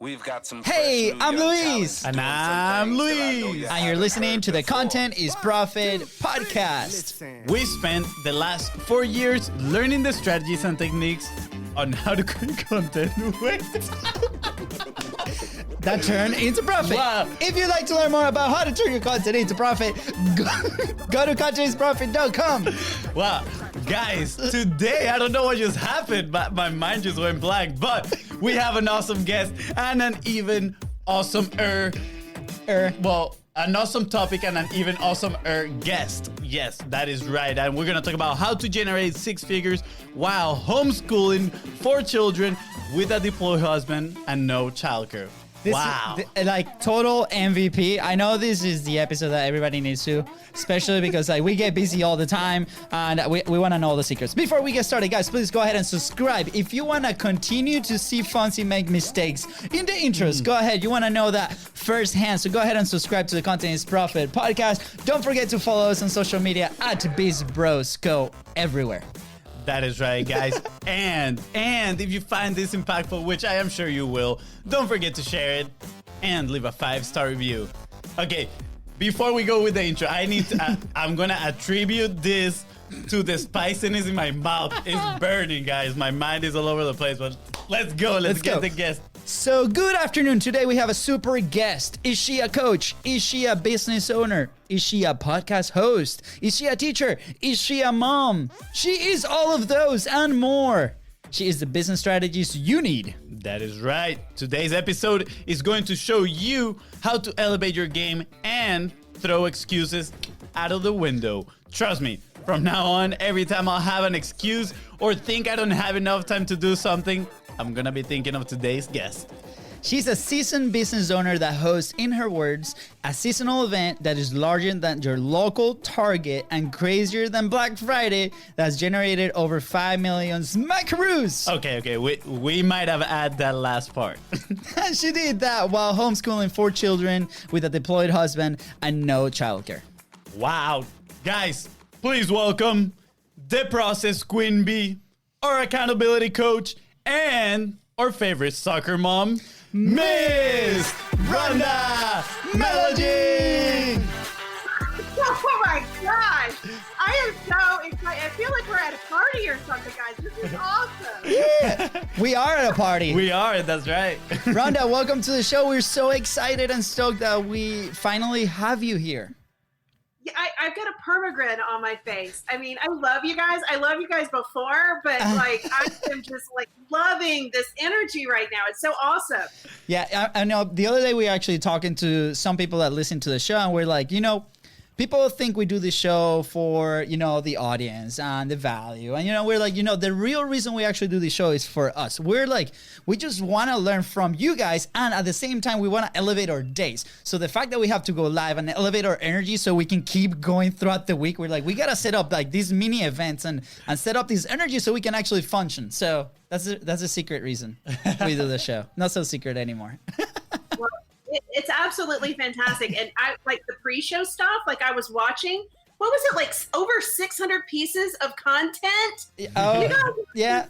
We've got some. Hey, I'm Luis. And I'm Luis. And you're listening to the Content is Profit podcast. We spent the last 4 years learning the strategies and techniques on how to create content. That turned into profit. Wow. If you'd like to learn more about how to turn your content into profit, go to contentisprofit.com. Wow. Guys, today, I don't know what just happened, but my mind just went blank. But we have an awesome guest and an even awesomer, an awesome topic and an even awesomer guest. Yes, that is right. And we're going to talk about how to generate 6 figures while homeschooling 4 children with a deployed husband and no childcare. Wow. Like total MVP. I know this is the episode that everybody needs to, especially because like we get busy all the time and we want to know all the secrets. Before we get started, guys, please go ahead and subscribe. If you want to continue to see Fonzie make mistakes in the intros, go ahead. You want to know that firsthand. So go ahead and subscribe to the Content is Profit podcast. Don't forget to follow us on social media at BizBros. Go everywhere. That is right, guys. and if you find this impactful, which I am sure you will, don't forget to share it and leave a 5-star review. Okay, before we go with the intro, I'm gonna attribute this to the spiciness in my mouth. It's burning, guys. My mind is all over the place, but let's go. Let's get the guest. So good afternoon. Today we have a super guest. Is she a coach? Is she a business owner? Is she a podcast host? Is she a teacher? Is she a mom? She is all of those and more. She is the business strategist you need. That is right. Today's episode is going to show you how to elevate your game and throw excuses out of the window. Trust me, from now on, every time I'll have an excuse or think I don't have enough time to do something, I'm gonna be thinking of today's guest. She's a seasoned business owner that hosts, in her words, a seasonal event that is larger than your local Target and crazier than Black Friday that's generated over 5 million SMACKEROOS. Okay, we might have added that last part. And she did that while homeschooling 4 children with a deployed husband and no childcare. Wow. Guys, please welcome the process queen bee, our accountability coach, and our favorite soccer mom, Miss Rhonda Melogy. Oh my gosh. I am so excited. I feel like we're at a party or something, guys. This is awesome. Yeah, we are at a party. We are, that's right. Rhonda, welcome to the show. We're so excited and stoked that we finally have you here. Yeah, I've got a permagrin on my face. I mean, I love you guys. I love you guys before, but like I am just like loving this energy right now. It's so awesome. Yeah, I know. The other day we were actually talking to some people that listen to the show, and we're like, people think we do this show for, the audience and the value. And, we're like, the real reason we actually do this show is for us. We're like, we just want to learn from you guys. And at the same time, we want to elevate our days. So the fact that we have to go live and elevate our energy so we can keep going throughout the week, we're like, we got to set up like these mini events and set up this energy so we can actually function. So that's a secret reason we do the show. Not so secret anymore. Well, it's absolutely fantastic. And I like the pre-show stuff. Like I was watching, what was it, like over 600 pieces of content? Oh, yeah.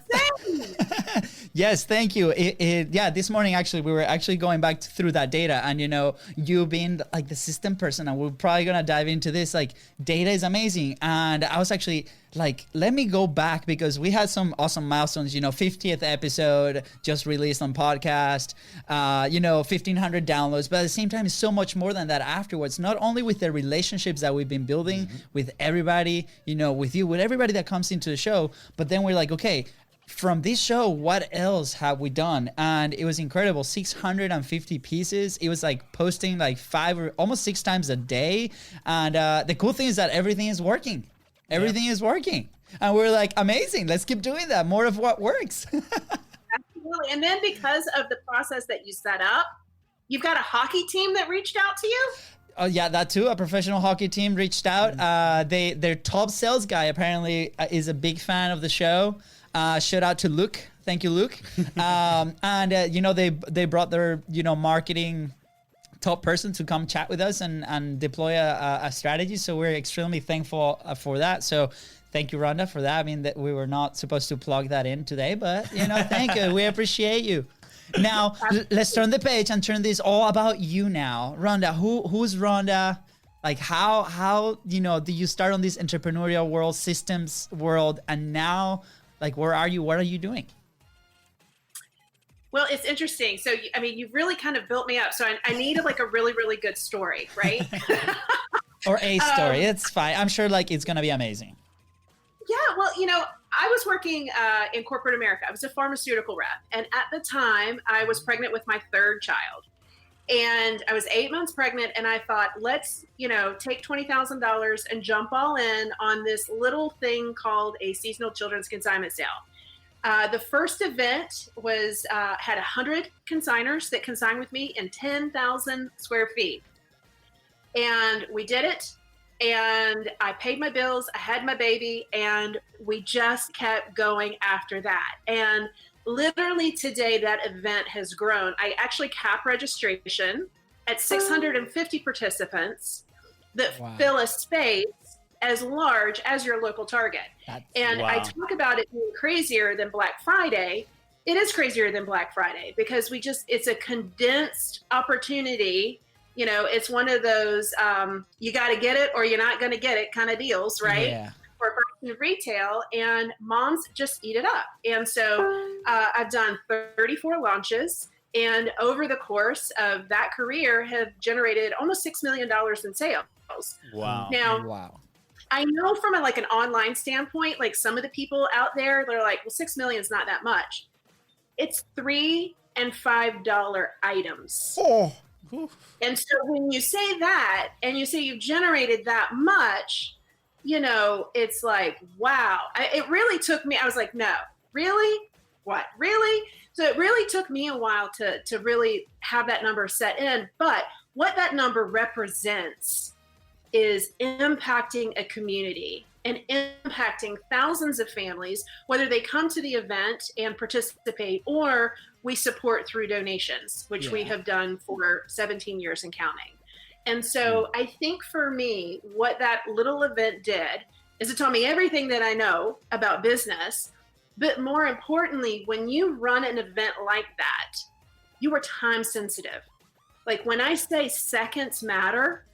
Yes, thank you. This morning, actually, we were actually going back through that data. And, you being like the system person, and we're probably going to dive into this, like data is amazing. And I was actually like, let me go back because we had some awesome milestones, 50th episode just released on podcast, 1,500 downloads. But at the same time, it's so much more than that afterwards, not only with the relationships that we've been building with everybody, with you, with everybody that comes into the show. But then we're like, okay, from this show, what else have we done? And it was incredible, 650 pieces. It was like posting like 5 or almost 6 times a day. And the cool thing is that everything is working. Everything is working. And we're like, amazing. Let's keep doing that. More of what works. Absolutely. And then because of the process that you set up, you've got a hockey team that reached out to you? Oh, yeah, that too. A professional hockey team reached out. Their top sales guy apparently is a big fan of the show. Shout out to Luke. Thank you, Luke. They brought their, marketing top person to come chat with us and deploy a strategy. So we're extremely thankful for that. So thank you, Rhonda, for that. I mean, that we were not supposed to plug that in today, but thank you. We appreciate you. Now let's turn the page and turn this all about you now. Rhonda, who's Rhonda? Like how do you start on this entrepreneurial world, systems world, and now like where are you? What are you doing? Well, it's interesting. So, I mean, you've really kind of built me up. So I needed like a really, really good story, right? Or a story. It's fine. I'm sure like it's going to be amazing. Yeah. Well, I was working in corporate America. I was a pharmaceutical rep. And at the time I was pregnant with my third child. And I was 8 months pregnant. And I thought, let's, take $20,000 and jump all in on this little thing called a seasonal children's consignment sale. The first event was had 100 consigners that consigned with me in 10,000 square feet. And we did it. And I paid my bills. I had my baby. And we just kept going after that. And literally today, that event has grown. I actually cap registration at 650 participants that fill a space as large as your local Target. I talk about it being crazier than Black Friday. It is crazier than Black Friday because it's a condensed opportunity. It's one of those, you got to get it or you're not going to get it kind of deals, right? Yeah. For retail, and moms just eat it up. And so I've done 34 launches, and over the course of that career have generated almost $6 million in sales. Wow. Now, I know from an online standpoint, like some of the people out there, they're like, well, 6 million is not that much. It's $3 and $5 items. Oh. And so when you say that, and you say you've generated that much, it's like, wow. It really took me, I was like, no, really? What, really? So it really took me a while to really have that number set in. But what that number represents is impacting a community and impacting thousands of families, whether they come to the event and participate or we support through donations, which we have done for 17 years and counting. And so I think for me, what that little event did is it taught me everything that I know about business. But more importantly, when you run an event like that, you are time sensitive. Like when I say seconds matter,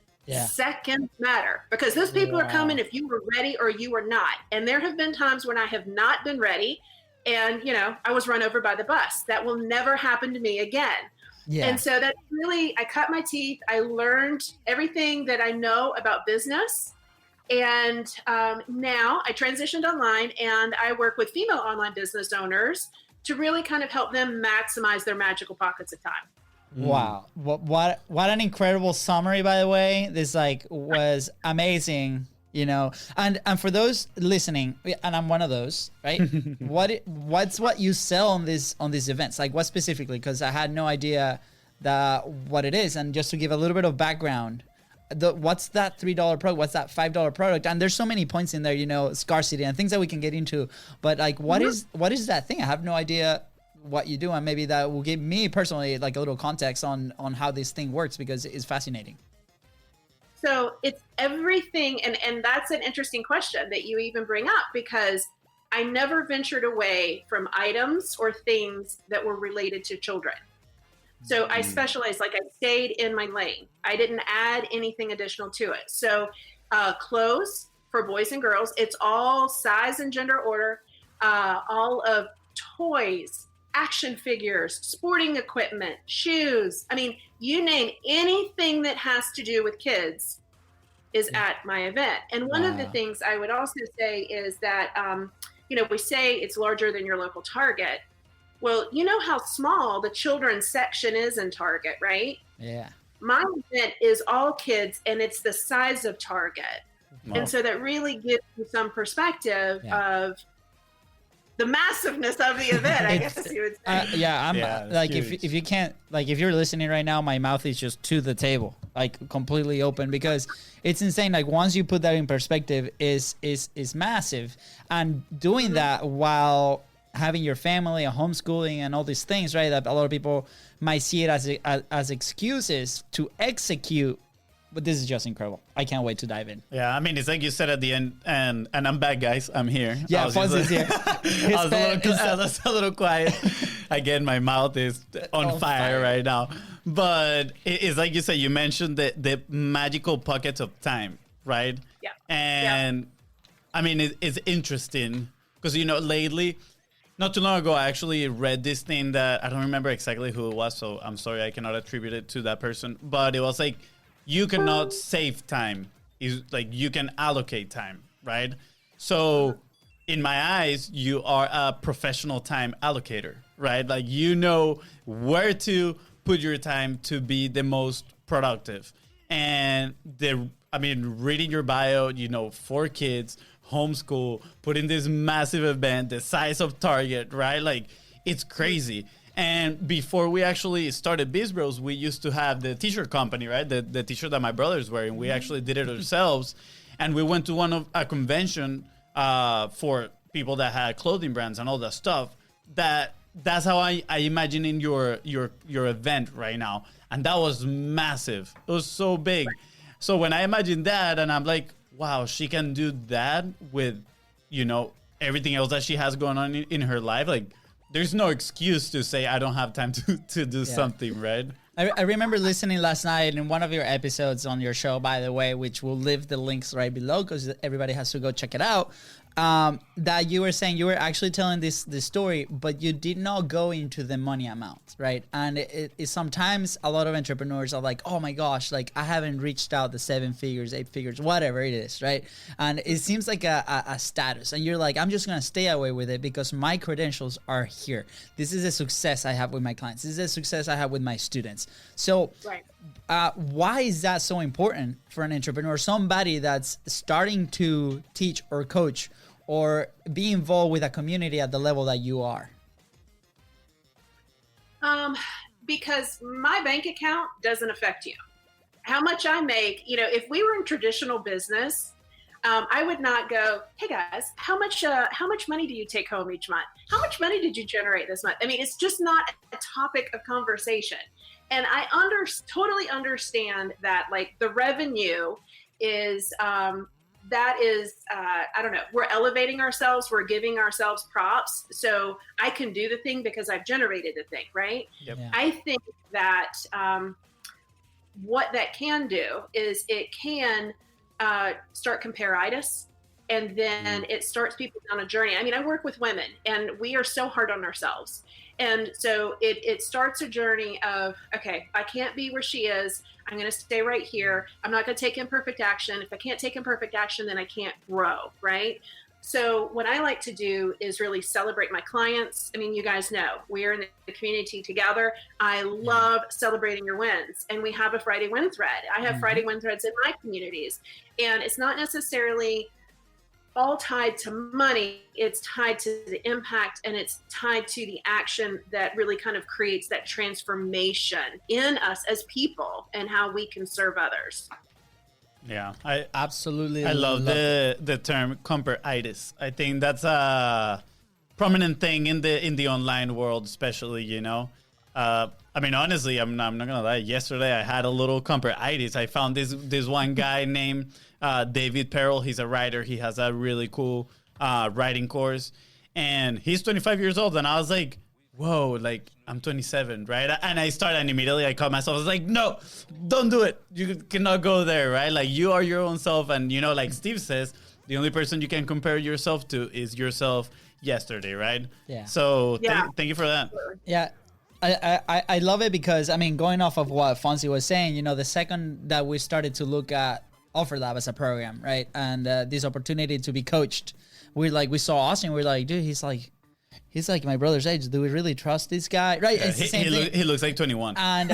seconds matter, because those people are coming if you were ready or you were not. And there have been times when I have not been ready and, I was run over by the bus. That will never happen to me again. Yeah. And so that really, I cut my teeth. I learned everything that I know about business. And now I transitioned online and I work with female online business owners to really kind of help them maximize their magical pockets of time. Wow. What an incredible summary, by the way. This was amazing, and for those listening, and I'm one of those, right? what's what you sell on these events? Like what specifically? Because I had no idea what it is. And just to give a little bit of background, what's that $3 product? What's that $5 product? And there's so many points in there, scarcity and things that we can get into. But what is that thing? I have no idea what you do, and maybe that will give me personally like a little context on how this thing works, because it's fascinating. So it's everything, and that's an interesting question that you even bring up, because I never ventured away from items or things that were related to children. So I specialized, I stayed in my lane. I didn't add anything additional to it. So clothes for boys and girls, it's all size and gender order, all of toys, action figures, sporting equipment, shoes. I mean, you name anything that has to do with kids is at my event. And one of the things I would also say is that, we say it's larger than your local Target. Well, you know how small the children's section is in Target, right? Yeah. My event is all kids, and it's the size of Target. Wow. And so that really gives you some perspective of the massiveness of the event, I guess you would say. I'm if you can't, if you're listening right now, my mouth is just to the table, completely open, because it's insane. Once you put that in perspective, is massive. And doing that while having your family and homeschooling and all these things, right? That a lot of people might see it as excuses to execute But this is just incredible. I can't wait to dive in. Yeah, I mean, it's like you said at the end, and I'm back, guys. I'm here. Yeah, Fonzie's here. I was a little quiet. Again, my mouth is on fire right now. But it's like you said, you mentioned the magical pockets of time, right? Yeah. And I mean, it's interesting because, lately, not too long ago, I actually read this thing that I don't remember exactly who it was. So I'm sorry, I cannot attribute it to that person. But it was like, you cannot save time. Is like you can allocate time, right? So in my eyes, you are a professional time allocator, right? Like you know where to put your time to be the most productive. And reading your bio, 4 kids, homeschool, putting this massive event, the size of Target, right? Like it's crazy. And before we actually started Biz Bros, we used to have the t-shirt company, right? The t-shirt that my brother's wearing. We actually did it ourselves. And we went to a convention for people that had clothing brands and all that stuff. That's how I imagine in your event right now. And that was massive. It was so big. So when I imagine that and I'm like, wow, she can do that with, everything else that she has going on in her life. Like, there's no excuse to say I don't have time to do something, right? I remember listening last night in one of your episodes on your show, by the way, which we'll leave the links right below because everybody has to go check it out. That you were saying you were actually telling this story, but you did not go into the money amount, right? And it sometimes a lot of entrepreneurs are like, oh my gosh, like I haven't reached out the 7 figures, 8 figures, whatever it is, right? And it seems like a status, and you're like, I'm just gonna stay away with it because my credentials are here. This is a success I have with my clients. This is a success I have with my students. So. Right. Why is that so important for an entrepreneur, somebody that's starting to teach or coach or be involved with a community at the level that you are? Because my bank account doesn't affect you. How much I make, if we were in traditional business, I would not go, hey guys, how much money do you take home each month? How much money did you generate this month? I mean, it's just not a topic of conversation. And I totally understand that, like, the revenue is, I don't know, we're elevating ourselves, we're giving ourselves props. So I can do the thing because I've generated the thing, right? Yep. Yeah. I think that what that can do is it can start comparitis. And then it starts people on a journey. I mean, I work with women and we are so hard on ourselves. And so it starts a journey of, okay, I can't be where she is. I'm going to stay right here. I'm not going to take imperfect action. If I can't take imperfect action, then I can't grow, right? So what I like to do is really celebrate my clients. I mean, you guys know, we're in the community together. I love celebrating your wins. And we have a Friday win thread. I have Friday win threads in my communities. And it's not necessarily all tied to money. It's tied to the impact and it's tied to the action that really kind of creates that transformation in us as people and how we can serve others. Yeah, I absolutely love the term comparitis. I think that's a prominent thing in the online world, especially, I mean, honestly, I'm not gonna lie. Yesterday, I had a little comparitis. I found this one guy named David Perel. He's a writer. He has a really cool writing course, and he's 25 years old. And I was like, whoa, like I'm 27, right? And immediately I caught myself. I was like, no, don't do it. You cannot go there, right? Like you are your own self, and like Steve says, the only person you can compare yourself to is yourself yesterday, right? Yeah. So thank you for that. Yeah. I love it because, I mean, going off of what Fonzie was saying, the second that we started to look at Offer Lab as a program, right? And this opportunity to be coached, we saw Austin, we're like, dude, he's like my brother's age. Do we really trust this guy? Right? Yeah, it's the same thing. He looks like 21. And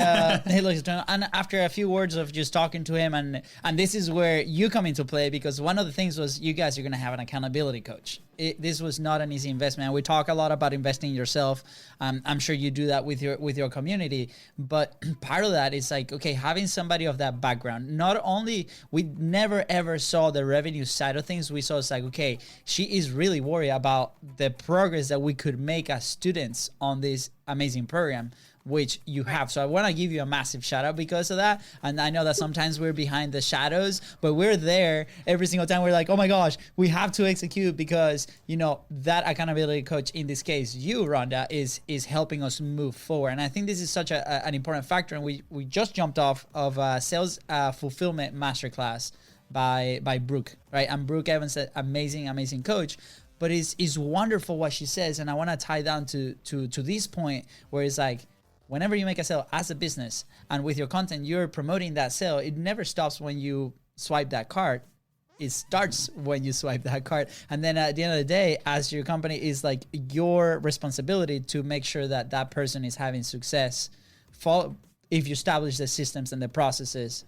he looks 21. And after a few words of just talking to him, and this is where you come into play, because one of the things was you guys are going to have an accountability coach. This was not an easy investment. We talk a lot about investing in yourself. I'm sure you do that with your community. But part of that is like, okay, having somebody of that background. Not only, we never ever saw the revenue side of things. We saw it's like, okay, she is really worried about the progress that we could make as students on this amazing program. which you have. So I want to give you a massive shout out because of that. And I know that sometimes we're behind the shadows, but we're there every single time. We're like, oh my gosh, we have to execute because, you know, that accountability coach, in this case, you, Rhonda, is helping us move forward. And I think this is such an important factor. And we just jumped off of a sales fulfillment masterclass by Brooke, right? And Brooke Evans, an amazing coach. But it's wonderful what she says. And I want to tie down to this point where it's like, whenever you make a sale as a business and with your content, you're promoting that sale. It never stops when you swipe that card. It starts when you swipe that card. And then at the end of the day, as your company, is like your responsibility to make sure that that person is having success. If you establish the systems and the processes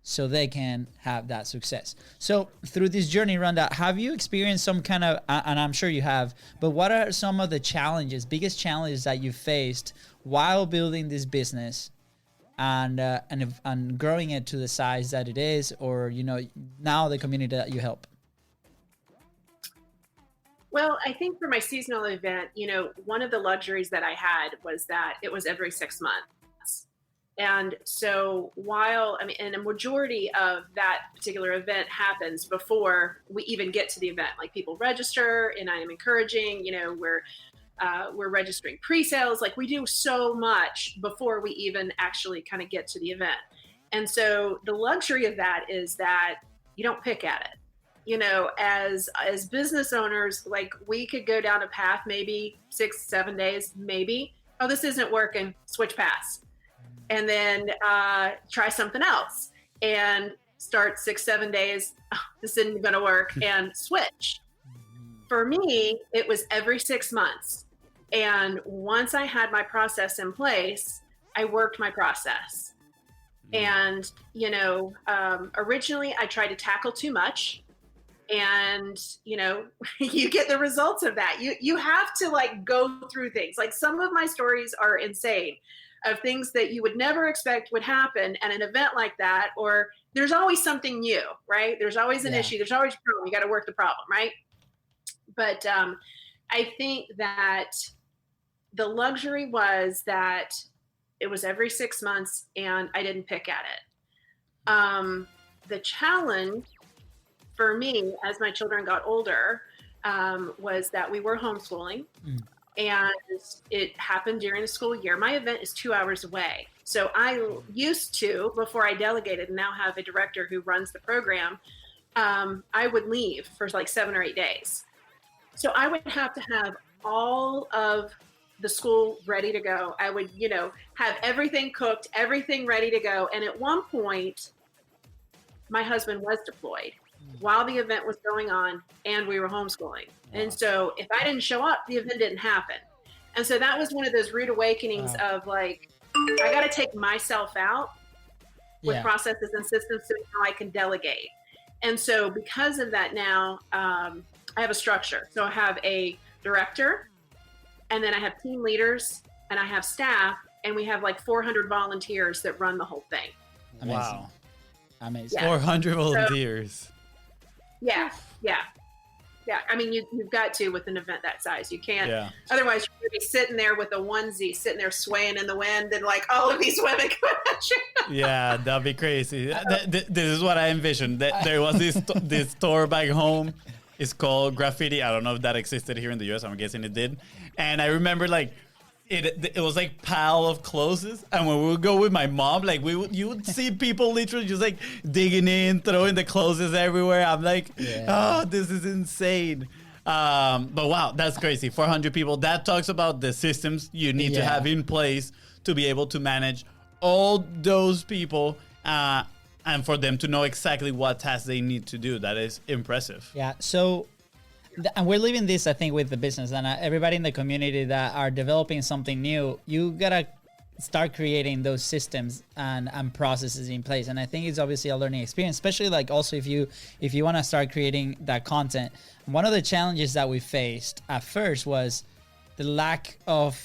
so they can have that success. So through this journey, Rhonda, have you experienced some kind of, and I'm sure you have, but what are some of the biggest challenges that you faced while building this business and growing it to the size that it is, or, you know, now the community that you help? Well, I think for my seasonal event, you know, one of the luxuries that I had was that it was every 6 months. And so and a majority of that particular event happens before we even get to the event, like people register, and I am encouraging, you know, we're registering pre-sales. Like we do so much before we even actually kind of get to the event. And so the luxury of that is that you don't pick at it. You know, as business owners, like we could go down a path, maybe 6-7 days, maybe, oh, this isn't working, switch paths. And then try something else and start 6-7 days, oh, this isn't going to work, and switch. For me, it was every 6 months. And once I had my process in place, I worked my process. And, you know, originally I tried to tackle too much. And, you know, you get the results of that. You have to like go through things. Like some of my stories are insane, of things that you would never expect would happen at an event like that. Or there's always something new, right? There's always an issue. There's always a problem. You got to work the problem, right? But I think that the luxury was that it was every 6 months and I didn't pick at it. The challenge for me as my children got older was that we were homeschooling. And it happened during the school year. My event is 2 hours away. So I used to, before I delegated and now have a director who runs the program, I would leave for like 7 or 8 days. So I would have to have all of the school ready to go. I would, you know, have everything cooked, everything ready to go. And at one point, my husband was deployed while the event was going on and we were homeschooling. And so if I didn't show up, the event didn't happen. And so that was one of those rude awakenings of like, I got to take myself out with processes and systems so now I can delegate. And so because of that now, I have a structure. So I have a director, and then I have team leaders, and I have staff, and we have like 400 volunteers that run the whole thing. Amazing. Wow. Amazing. Yeah. 400 volunteers. Yeah. I mean, you've got to with an event that size. You can't. Yeah. Otherwise, you're going to be sitting there with a onesie, sitting there swaying in the wind, and like all of these women come at you. Yeah, that'd be crazy. This is what I envisioned. There was this store back home. It's called Graffiti. I don't know if that existed here in the US. I'm guessing it did. And I remember like it was like pile of clothes. And when we would go with my mom, like you would see people literally just like digging in, throwing the clothes everywhere. I'm like, oh, this is insane. But wow, that's crazy. 400 people. That talks about the systems you need to have in place to be able to manage all those people. And for them to know exactly what tasks they need to do. That is impressive. Yeah. So, and we're leaving this, I think, with the business and everybody in the community that are developing something new. You gotta start creating those systems and processes in place. And I think it's obviously a learning experience, especially like also if you want to start creating that content. One of the challenges that we faced at first was the lack of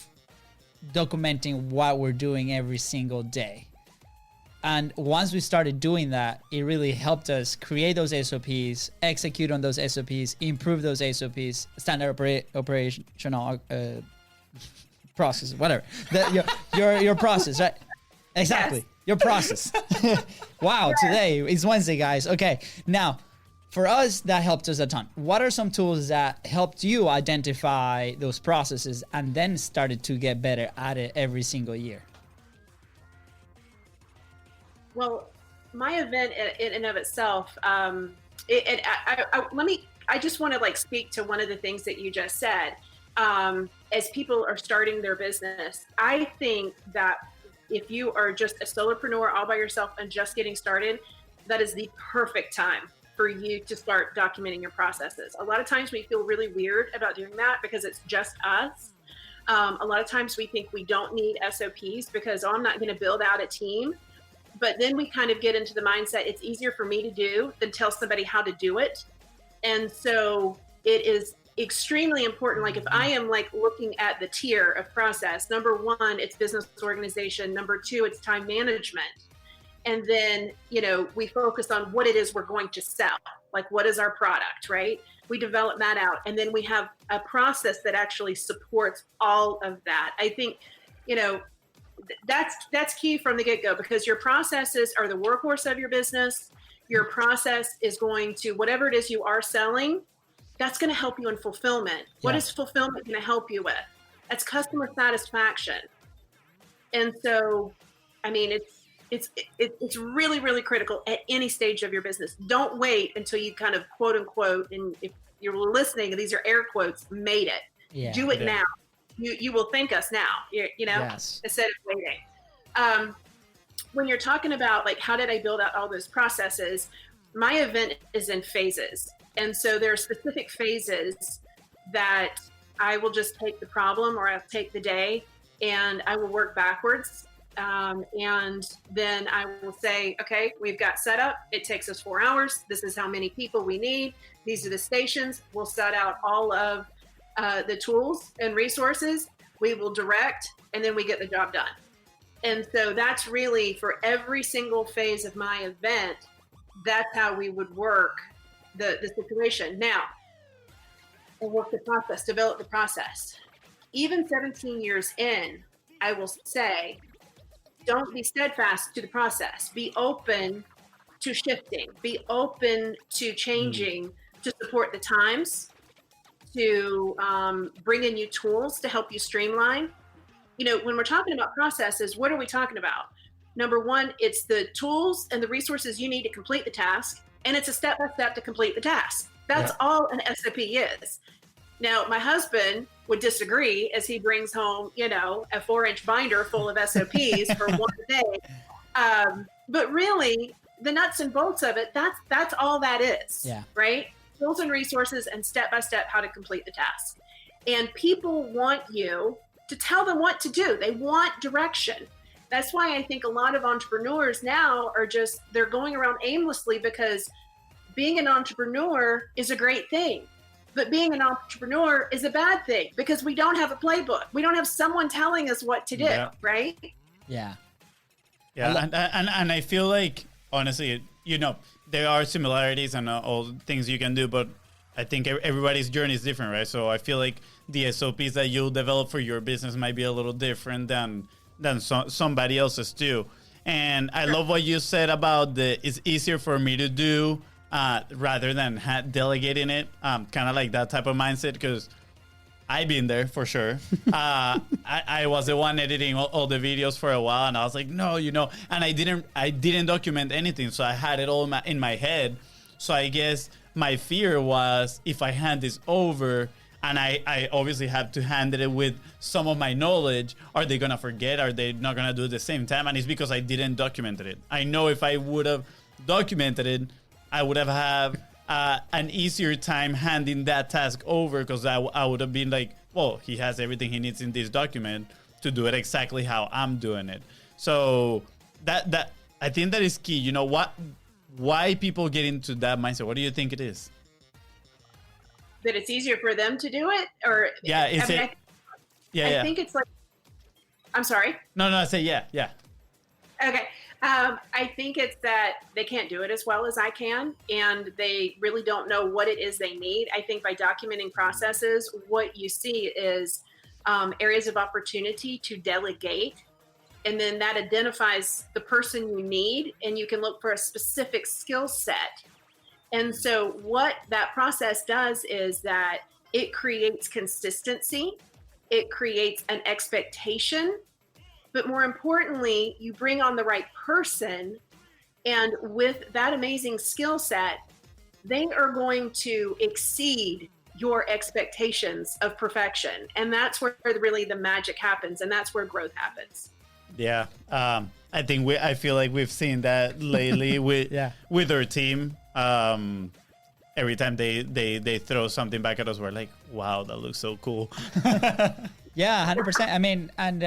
documenting what we're doing every single day. And once we started doing that, it really helped us create those SOPs, execute on those SOPs, improve those SOPs, standard operational process, whatever. Your process, right? Exactly. Yes. Your process. Wow, today is Wednesday, guys. Okay, now for us, that helped us a ton. What are some tools that helped you identify those processes and then started to get better at it every single year? Well, my event in and of itself, I just want to like speak to one of the things that you just said. As people are starting their business, I think that if you are just a solopreneur all by yourself and just getting started, that is the perfect time for you to start documenting your processes. A lot of times we feel really weird about doing that because it's just us. A lot of times we think we don't need SOPs because, oh, I'm not going to build out a team. But then we kind of get into the mindset, it's easier for me to do than tell somebody how to do it. And so it is extremely important. Like if I am like looking at the tier of process, number one, it's business organization. Number two, it's time management. And then, we focus on what it is we're going to sell. Like what is our product, right? We develop that out. And then we have a process that actually supports all of that. I think, that's key from the get-go, because your processes are the workhorse of your business. Your process is going to, whatever it is you are selling, that's going to help you in fulfillment. Yeah. What is fulfillment going to help you with? That's customer satisfaction. And so, I mean, it's really, really critical at any stage of your business. Don't wait until you kind of quote unquote, and if you're listening, these are air quotes, made it. Yeah, do it now. You will thank us now, yes. Instead of waiting. When you're talking about like, how did I build out all those processes? My event is in phases. And so there are specific phases that I will just take the problem, or I'll take the day, and I will work backwards. And then I will say, okay, we've got setup. It takes us 4 hours. This is how many people we need. These are the stations. We'll set out all of the tools and resources. We will direct, and then we get the job done. And so that's really for every single phase of my event. That's how we would work the situation. Now, we'll work the process, develop the process. Even 17 years in, I will say, don't be steadfast to the process. Be open to shifting. Be open to changing to support the times, to bring in new tools to help you streamline. When we're talking about processes, what are we talking about? Number one, it's the tools and the resources you need to complete the task, and it's a step-by-step to complete the task. That's all an SOP is. Now, my husband would disagree as he brings home, a 4-inch binder full of SOPs for one day. But really, the nuts and bolts of it, that's all that is, right? Tools and resources and step-by-step how to complete the task. And people want you to tell them what to do. They want direction. That's why I think a lot of entrepreneurs now are they're going around aimlessly, because being an entrepreneur is a great thing. But being an entrepreneur is a bad thing, because we don't have a playbook. We don't have someone telling us what to do, right? Yeah. Yeah, and I feel like, honestly, there are similarities and all things you can do, but I think everybody's journey is different, right? So I feel like the SOPs that you'll develop for your business might be a little different than somebody else's too. And I love what you said about it's easier for me to do rather than delegating it. Kind of like that type of mindset, because I've been there for sure. I was the one editing all the videos for a while, and I was like, no, and I didn't document anything, so I had it all in my head. So I guess my fear was, if I hand this over, and I obviously have to hand it with some of my knowledge, are they gonna forget? Are they not gonna do it at the same time? And it's because I didn't document it. I know if I would have documented it, I would have had an easier time handing that task over, because I would have been like, well, he has everything he needs in this document to do it exactly how I'm doing it. So that I think that is key. Why people get into that mindset? What do you think it is? That it's easier for them to do it, or I think it's like, I'm sorry. No, I say yeah. Okay. I think it's that they can't do it as well as I can, and they really don't know what it is they need. I think by documenting processes, what you see is areas of opportunity to delegate. And then that identifies the person you need, and you can look for a specific skill set. And so what that process does is that it creates consistency, it creates an expectation, but more importantly, you bring on the right person. And with that amazing skill set, they are going to exceed your expectations of perfection. And that's where really the magic happens, and that's where growth happens. Yeah, I feel like we've seen that lately with with our team. Every time they throw something back at us, we're like, wow, that looks so cool. Yeah, 100%. I mean, and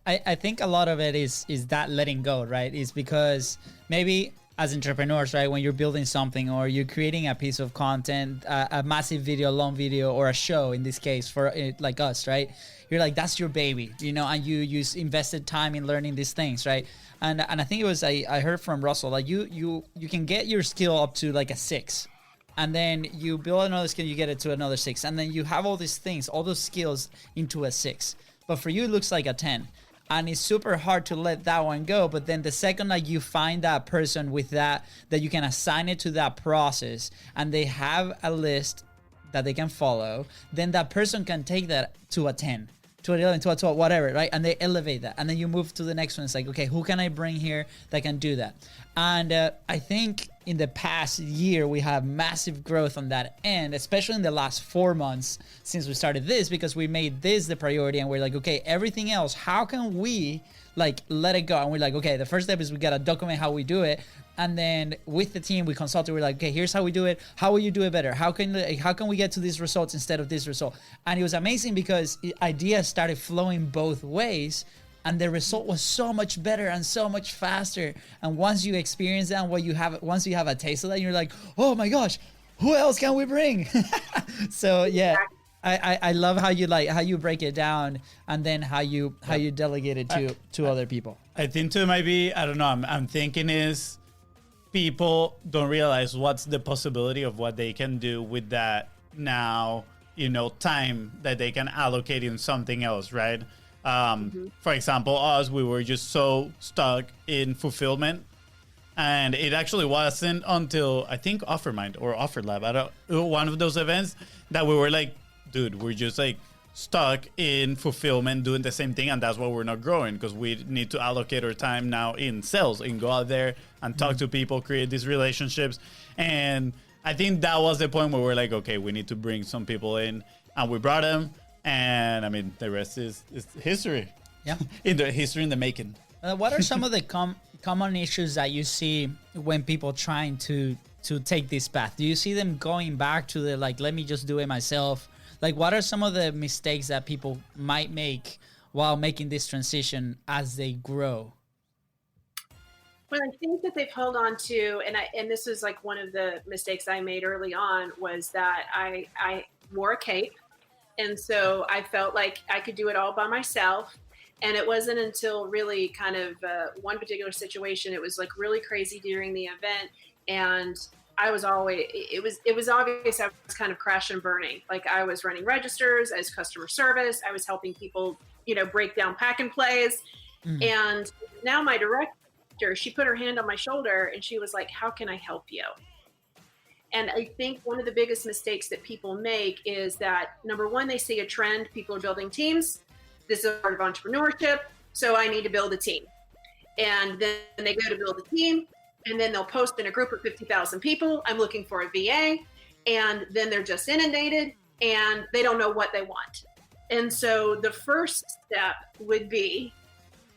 I think a lot of it is that letting go, right? Is because maybe as entrepreneurs, right, when you're building something or you're creating a piece of content, a massive video, long video, or a show in this case for like us, right? You're like, that's your baby, you know, and you invested time in learning these things, right? And I think it was I heard from Russell, like you can get your skill up to like a 6, and then you build another skill, you get it to another 6, and then you have all these things, all those skills into a 6. But for you, it looks like a 10. And it's super hard to let that one go. But then the second that you find that person with that you can assign it to that process, and they have a list that they can follow, then that person can take that to a 10, to an 11, to a 12, whatever, right? And they elevate that. And then you move to the next one. It's like, okay, who can I bring here that can do that? And I think in the past year, we have massive growth on that end, especially in the last 4 months since we started this, because we made this the priority, and we're like, okay, everything else, how can we like let it go? And we're like, okay, the first step is we got to document how we do it. And then with the team, we consulted. We're like, okay, here's how we do it. How will you do it better? How can we get to these results instead of this result? And it was amazing because ideas started flowing both ways, and the result was so much better and so much faster. And once you experience that, and once you have a taste of that, you're like, oh my gosh, who else can we bring? So yeah, I love how you break it down, and then how you delegate it to other people. I think too, maybe, I don't know, I'm thinking is people don't realize what's the possibility of what they can do with that now, you know, time that they can allocate in something else, right? For example, us, we were just so stuck in fulfillment, and it actually wasn't until I think OfferMind or OfferLab, one of those events, that we were like, dude, we're just like stuck in fulfillment doing the same thing, and that's why we're not growing, because we need to allocate our time now in sales and go out there and talk to people, create these relationships. And I think that was the point where we're like, okay, we need to bring some people in, and we brought them. And I mean, the rest is history. Yeah, history in the making. What are some of the common issues that you see when people trying to take this path? Do you see them going back to the like, let me just do it myself? Like, what are some of the mistakes that people might make while making this transition as they grow? Well, I think that they've held on to, and this is like one of the mistakes I made early on, was that I wore a cape. And so I felt like I could do it all by myself. And it wasn't until really kind of one particular situation, it was like really crazy during the event. And I was always, it was obvious I was kind of crash and burning. Like, I was running registers as customer service. I was helping people, you know, break down pack and plays. And now my director, she put her hand on my shoulder and she was like, how can I help you? And I think one of the biggest mistakes that people make is that, number one, they see a trend. People are building teams. This is part of entrepreneurship. So I need to build a team. And then they go to build a team, and then they'll post in a group of 50,000 people, I'm looking for a VA. And then they're just inundated and they don't know what they want. And so the first step would be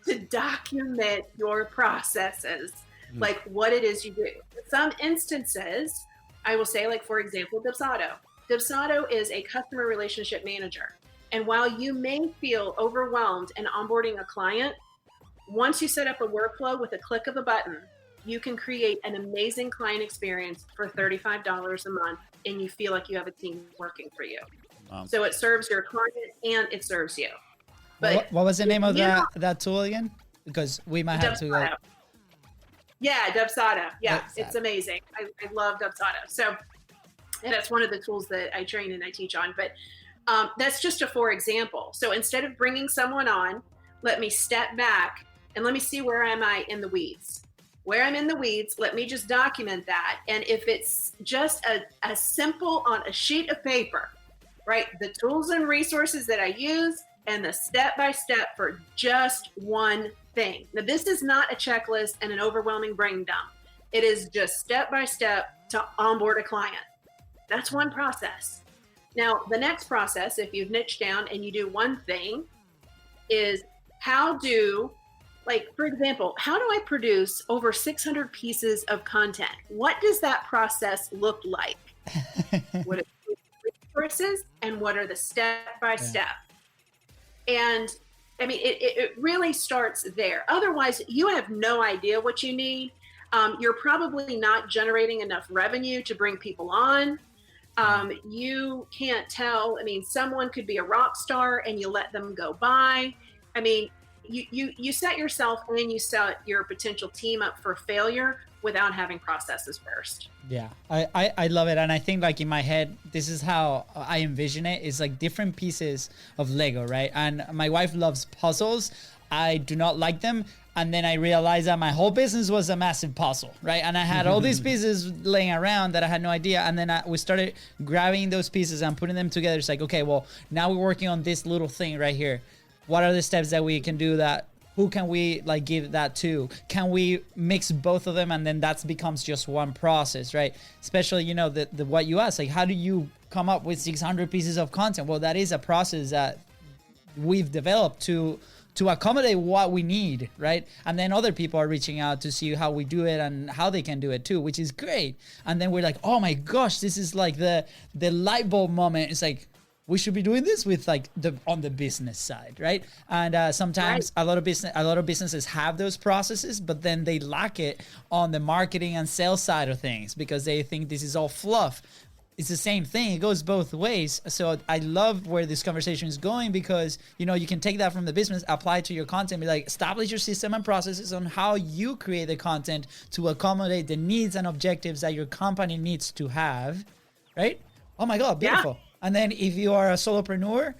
to document your processes, like what it is you do. In some instances, I will say, like, for example, Dubsado. Dubsado is a customer relationship manager. And while you may feel overwhelmed in onboarding a client, once you set up a workflow with a click of a button, you can create an amazing client experience for $35 a month, and you feel like you have a team working for you. So it serves your client and it serves you. But what was the name of that tool again? Because we might have to go. Yeah, Dubsado. Yeah, it's amazing. I love Dubsado. So, and that's one of the tools that I train and I teach on. But That's just a for example. So instead of bringing someone on, let me step back and let me see where am I in the weeds. Where I'm in the weeds, let me just document that. And if it's just a simple on a sheet of paper, right? The tools and resources that I use and the step-by-step for just one thing. Now, this is not a checklist and an overwhelming brain dump. It is just step-by-step to onboard a client. That's one process. Now, the next process, if you've niched down and you do one thing, is for example, how do I produce over 600 pieces of content? What does that process look like? What are the resources and what are the step-by-step? And I mean, it really starts there. Otherwise, you have no idea what you need. You're probably not generating enough revenue to bring people on. You can't tell. I mean, someone could be a rock star and you let them go by. I mean, you set yourself and you set your potential team up for failure without having processes first. Yeah, I love it. And I think like in my head, this is how I envision it. It's like different pieces of Lego, right? And my wife loves puzzles. I do not like them. And then I realized that my whole business was a massive puzzle, right? And I had all these pieces laying around that I had no idea. And then we started grabbing those pieces and putting them together. It's like, okay, well, now we're working on this little thing right here. What are the steps that we can do that? Who can we like give that to? Can we mix both of them? And then that becomes just one process, right? Especially, you know, the what you asked, like, how do you come up with 600 pieces of content? Well, that is a process that we've developed to accommodate what we need, right? And then other people are reaching out to see how we do it and how they can do it too, which is great. And then we're like, oh my gosh, this is like the light bulb moment. It's like, we should be doing this with like on the business side, right? And sometimes a lot of businesses have those processes, but then they lack it on the marketing and sales side of things because they think this is all fluff. It's the same thing. It goes both ways. So I love where this conversation is going because, you know, you can take that from the business, apply it to your content, be like, establish your system and processes on how you create the content to accommodate the needs and objectives that your company needs to have, right? Oh my God, beautiful. Yeah. And then if you are a solopreneur,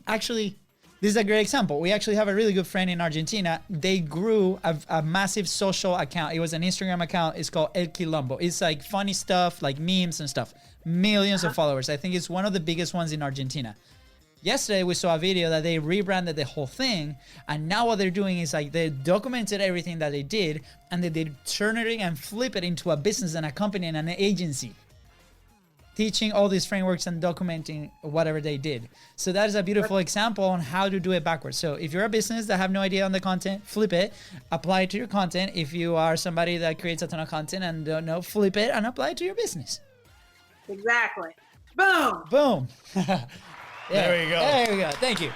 actually, this is a great example. We actually have a really good friend in Argentina. They grew a massive social account. It was an Instagram account. It's called El Quilombo. It's like funny stuff, like memes and stuff. Millions of followers. I think it's one of the biggest ones in Argentina. Yesterday, we saw a video that they rebranded the whole thing. And now what they're doing is like they documented everything that they did and then they turn it and flip it into a business and a company and an agency, teaching all these frameworks and documenting whatever they did. So that is a beautiful example on how to do it backwards. So if you're a business that have no idea on the content, flip it, apply it to your content. If you are somebody that creates a ton of content and don't know, flip it and apply it to your business. Exactly. Boom. Boom. There we go. There we go. Thank you.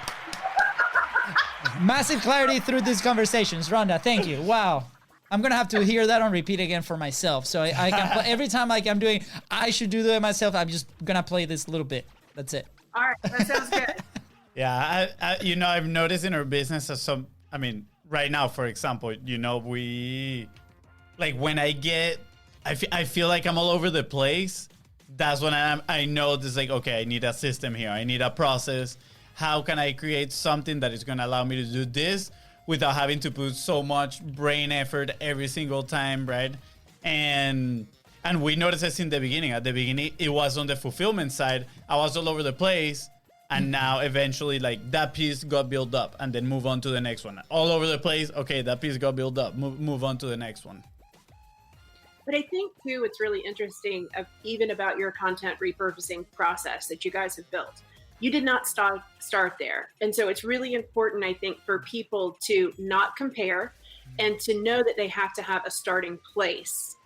Massive clarity through these conversations. Rhonda, thank you. Wow. I'm going to have to hear that on repeat again for myself. So I can play every time like I'm doing, I should do that myself. I'm just going to play this little bit. That's it. All right. That sounds good. Yeah. I've noticed in our business right now, for example, when I feel like I'm all over the place. That's when I know this, like, okay, I need a system here. I need a process. How can I create something that is going to allow me to do this without having to put so much brain effort every single time, right? And we noticed this in the beginning. At the beginning, it was on the fulfillment side. I was all over the place. And now eventually, like, that piece got built up and then move on to the next one. All over the place. Okay, that piece got built up. Move on to the next one. But I think, too, it's really interesting even about your content repurposing process that you guys have built. You did not start there. And so it's really important, I think, for people to not compare and to know that they have to have a starting place.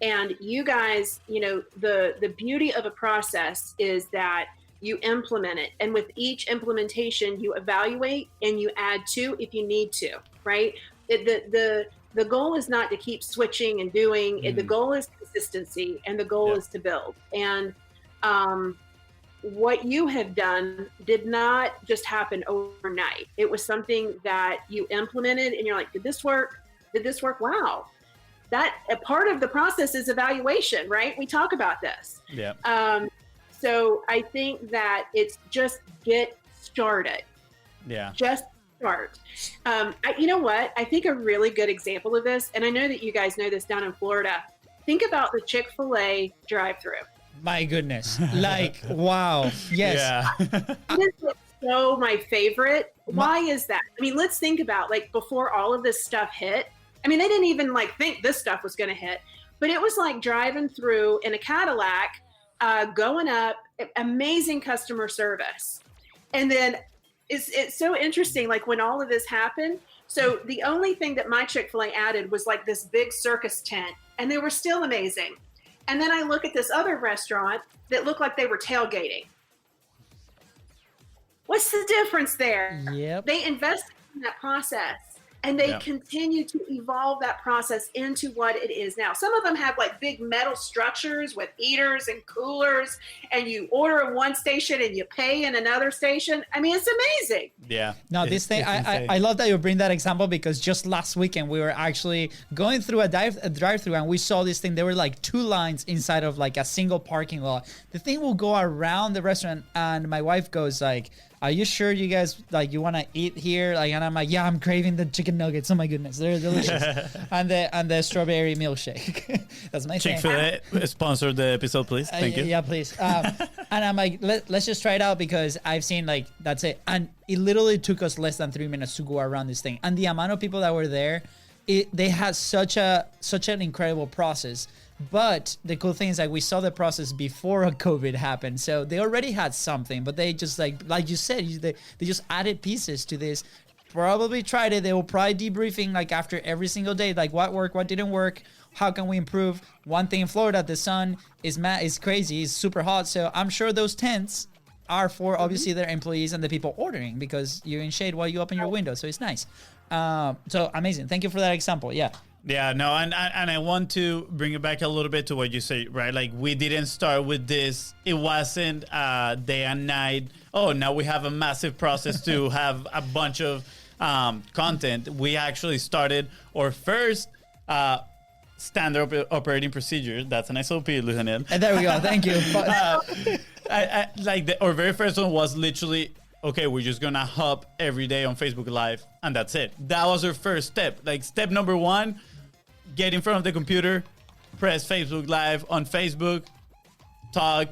And you guys, the beauty of a process is that you implement it. And with each implementation, you evaluate and you add to if you need to, right? The goal is not to keep switching and doing. The goal is consistency, and the goal is to build. And what you have done did not just happen overnight. It was something that you implemented, and you're like, did this work? Did this work? Wow. That a part of the process is evaluation, right? We talk about this. Yeah. So I think that it's just get started. Yeah. Just start. You know what? I think a really good example of this, and I know that you guys know this down in Florida. Think about the Chick-fil-A drive-through. My goodness. Like, wow. Yes. Yeah. It is so my favorite. Why is that? I mean, let's think about like before all of this stuff hit. I mean, they didn't even like think this stuff was going to hit, but it was like driving through in a Cadillac, going up, amazing customer service. And then it's so interesting, like when all of this happened. So the only thing that my Chick-fil-A added was like this big circus tent, and they were still amazing. And then I look at this other restaurant that looked like they were tailgating. What's the difference there? Yep. They invested in that process, and they continue to evolve that process into what it is now. Some of them have like big metal structures with heaters and coolers, and you order in one station and you pay in another station. I mean, it's amazing. Yeah. No, this thing, I love that you bring that example, because just last weekend we were actually going through a drive-through and we saw this thing. There were like 2 lines inside of like a single parking lot. The thing will go around the restaurant, and my wife goes like, "Are you sure you guys like you want to eat here?" Like, and I'm like, "Yeah, I'm craving the chicken nuggets. Oh my goodness, they're delicious." and the strawberry milkshake. That's my thing. Chick-fil-A sponsor the episode, please. Thank you. Yeah, please. And I'm like, let's just try it out, because I've seen like that's it. And it literally took us less than 3 minutes to go around this thing. And the amount of people that were there, they had such an incredible process. But the cool thing is like we saw the process before COVID happened, so they already had something, but they just like you said, they just added pieces to this. Probably tried it. They will probably debriefing like after every single day, like what worked, what didn't work, how can we improve. One thing in Florida, the sun is crazy, it's super hot, so I'm sure those tents are for obviously their employees and the people ordering, because you're in shade while you open your window, so it's nice. So amazing. Thank you for that example. Yeah. Yeah, no, and I want to bring it back a little bit to what you say, right? Like, we didn't start with this. It wasn't day and night. Oh, now we have a massive process to have a bunch of content. We actually started our first standard operating procedure. That's an SOP, Lujanel. And there we go. Thank you. Our very first one was literally, okay, we're just gonna hop every day on Facebook Live, and that's it. That was our first step. Like, step number 1, get in front of the computer, press Facebook Live on Facebook, talk,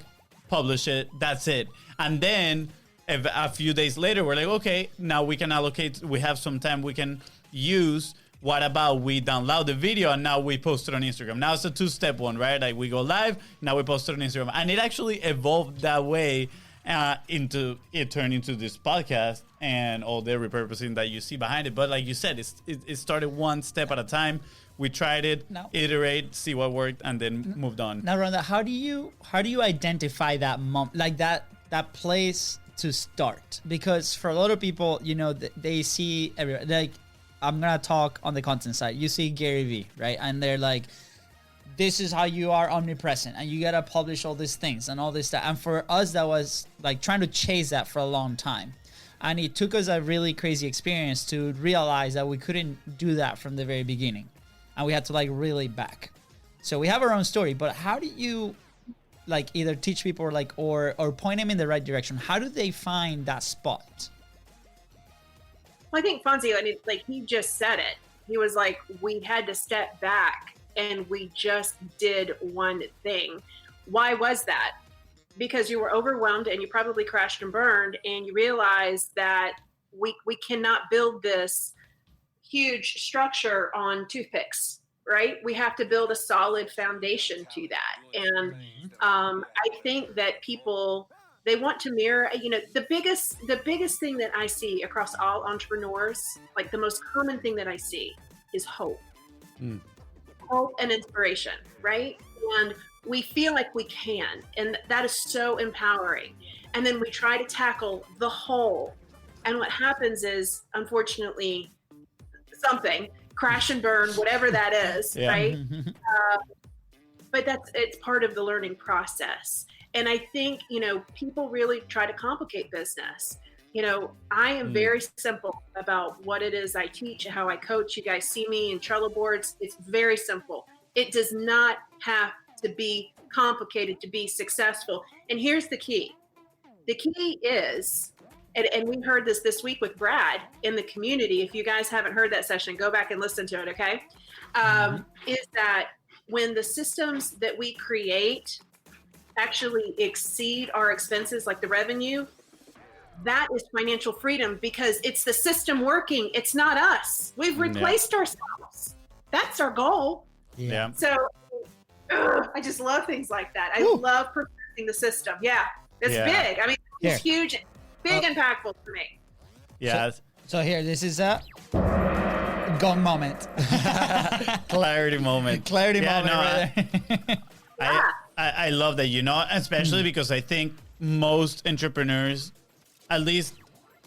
publish it. That's it. And then a few days later, we're like, okay, now we can allocate. We have some time we can use. What about we download the video and now we post it on Instagram? Now it's a 2-step one, right? Like, we go live, now we post it on Instagram, and it actually evolved that way. It turned into this podcast and all the repurposing that you see behind it. But like you said, it started one step at a time. We tried it, iterate, see what worked, and then moved on. Now, Rhonda, how do you identify that like that place to start? Because for a lot of people, you know, they see everywhere. Like, I'm gonna talk on the content side. You see Gary Vee, right? And they're like, this is how you are omnipresent, and you gotta publish all these things and all this stuff. And for us, that was like trying to chase that for a long time. And it took us a really crazy experience to realize that we couldn't do that from the very beginning. And we had to like really back. So we have our own story, but how do you like either teach people or like, or point them in the right direction? How do they find that spot? Well, I think Fonzie, I mean, like he just said it. He was like, we had to step back and we just did one thing. Why was that? Because you were overwhelmed and you probably crashed and burned, and you realized that we cannot build this huge structure on toothpicks, right? We have to build a solid foundation to that. And I think that people, they want to mirror, you know, the biggest thing that I see across all entrepreneurs, like the most common thing that I see is hope. Hope and inspiration, right? And we feel like we can, and that is so empowering. And then we try to tackle the whole. And what happens is, unfortunately, something, crash and burn, whatever that is, right? But it's part of the learning process. And I think, you know, people really try to complicate business. You know, I am very simple about what it is I teach, how I coach. You guys see me in Trello boards. It's very simple. It does not have to be complicated to be successful. And here's the key. The key is, and we heard this week with Brad in the community. If you guys haven't heard that session, go back and listen to it, okay? Is that when the systems that we create actually exceed our expenses, like the revenue, that is financial freedom, because it's the system working. It's not us. We've replaced ourselves. That's our goal. Yeah. So I just love things like that. I love perfecting the system. Yeah, it's big. I mean, it's huge, big, impactful for me. Yeah. So here, this is a gong moment. Clarity moment. Clarity moment. Right there. I love that, you know, especially because I think most entrepreneurs, at least,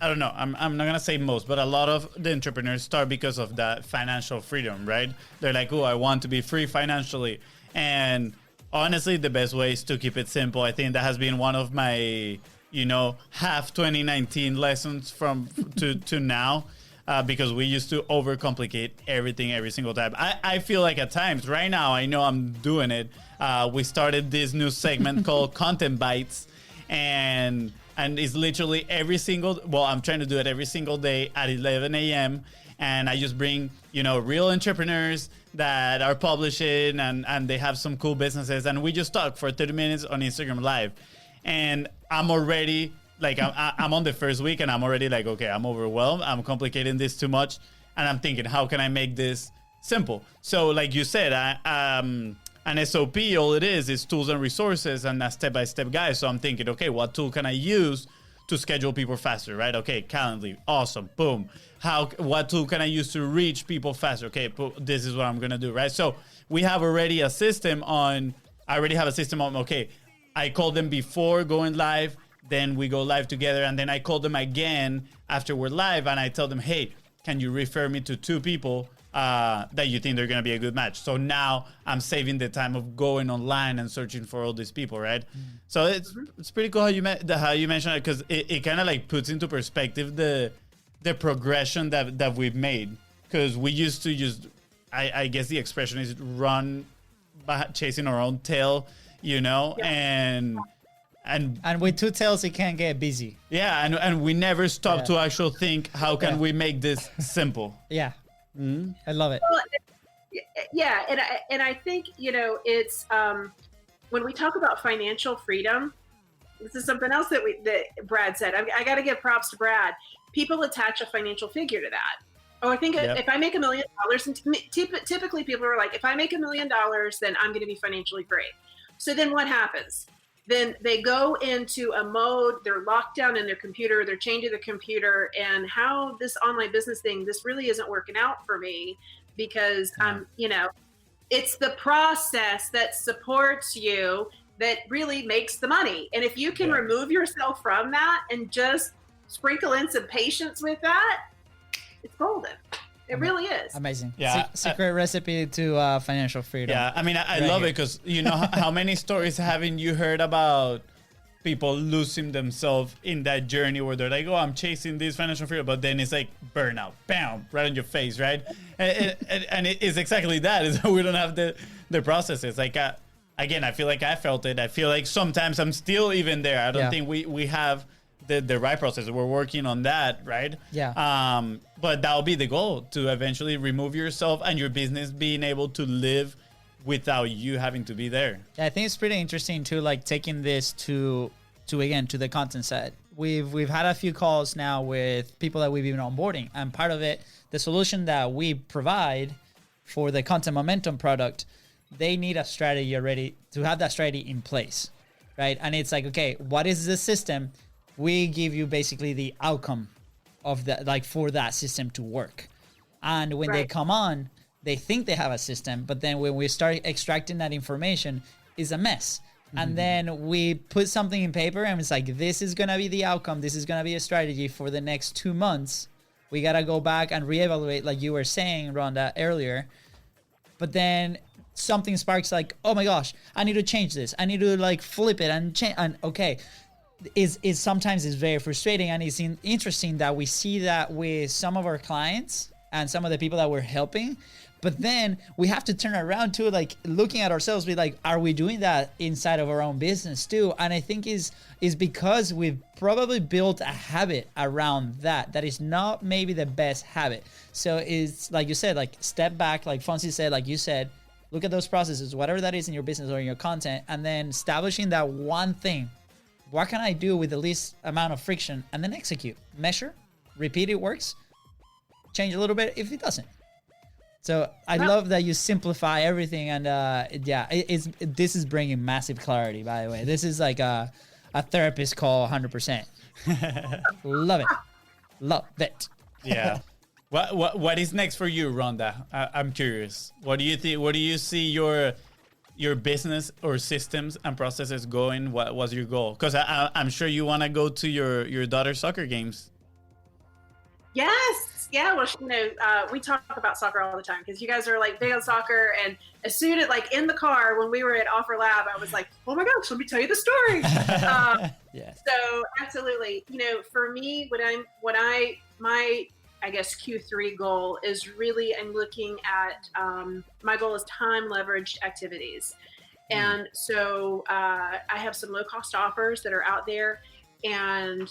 I don't know, I'm not going to say most, but a lot of the entrepreneurs start because of that financial freedom, right? They're like, oh, I want to be free financially. And honestly, the best way is to keep it simple. I think that has been one of my, you know, half 2019 lessons from to now, because we used to overcomplicate everything every single time. I feel like at times, right now, I know I'm doing it. We started this new segment called Content Bites, and it's literally I'm trying to do it every single day at 11 a.m. And I just bring, you know, real entrepreneurs that are publishing and they have some cool businesses. And we just talk for 30 minutes on Instagram Live. And I'm already, like, I'm on the first week and I'm already like, okay, I'm overwhelmed. I'm complicating this too much. And I'm thinking, how can I make this simple? So like you said, an SOP, all it is tools and resources and a step-by-step guide. So I'm thinking, okay, what tool can I use to schedule people faster, right? Okay, Calendly, awesome, boom. What tool can I use to reach people faster? Okay, this is what I'm gonna do, right? So we have already a system on, okay, I call them before going live, then we go live together, and then I call them again after we're live, and I tell them, hey, can you refer me to 2 people that you think they're going to be a good match? So now I'm saving the time of going online and searching for all these people, right? So it's pretty cool how you mentioned it, because it kind of like puts into perspective the progression that we've made. Because we used to just, I guess the expression is run by chasing our own tail, you know, and with 2 tails, it can get busy. Yeah, and we never stop to actually think, how can we make this simple? Yeah. I love it. Well, yeah, and I think, you know, it's when we talk about financial freedom, this is something else that Brad said. I got to give props to Brad. People attach a financial figure to that. Oh, I think if I make $1 million, and typically people are like, if I make $1 million, then I'm going to be financially free. So then what happens? Then they go into a mode, they're locked down in their computer, they're chained to the computer, and how this online business thing, this really isn't working out for me, because you know, it's the process that supports you that really makes the money. And if you can remove yourself from that and just sprinkle in some patience with that, it's golden. It really is. Amazing. Yeah. Secret recipe to financial freedom. Yeah, I mean, I love it, because you know how many stories haven't you heard about people losing themselves in that journey where they're like, oh, I'm chasing this financial freedom, but then it's like burnout, bam, right on your face, right? and it is exactly that. Is we don't have the processes. Like, again, I feel like I felt it. I feel like sometimes I'm still even there. I don't think we have the right process. We're working on that, right? Yeah. But that'll be the goal, to eventually remove yourself and your business being able to live without you having to be there. Yeah, I think it's pretty interesting too, like taking this to the content side. We've had a few calls now with people that we've been onboarding, and part of it, the solution that we provide for the content momentum product, they need a strategy already to have that strategy in place, right? And it's like, okay, what is the system? We give you basically the outcome of that, like for that system to work. And when they come on, they think they have a system, but then when we start extracting that information, is a mess. And then we put something in paper and it's like, this is going to be the outcome. This is going to be a strategy for the next 2 months. We got to go back and reevaluate, like you were saying, Rhonda, earlier. But then something sparks like, oh my gosh, I need to change this. I need to like flip it and change. And okay, is sometimes it's very frustrating, and it's interesting that we see that with some of our clients and some of the people that we're helping. But then we have to turn around to like looking at ourselves, be like, are we doing that inside of our own business too? And I think is because we've probably built a habit around that is not maybe the best habit. So it's like you said, like step back, like Fonzie said, like you said, look at those processes, whatever that is in your business or in your content, and then establishing that one thing. What can I do with the least amount of friction? And then execute, measure, repeat. It works. Change a little bit if it doesn't. So I love that you simplify everything. And this is bringing massive clarity, by the way. This is like a therapist call 100%. Love it. Love it. Yeah. What is next for you, Rhonda? I'm curious. What do you think? What do you see your business or systems and processes going? What was your goal? Because I'm sure you want to go to your daughter's soccer games. Yes. Yeah. Well, we talk about soccer all the time because you guys are like big on soccer. And as soon as like in the car when we were at Offer Lab, I was like, oh my gosh, let me tell you the story. Yes. So absolutely. For me, my I guess Q3 goal is really I'm looking at my goal is time leveraged activities. And so I have some low cost offers that are out there, and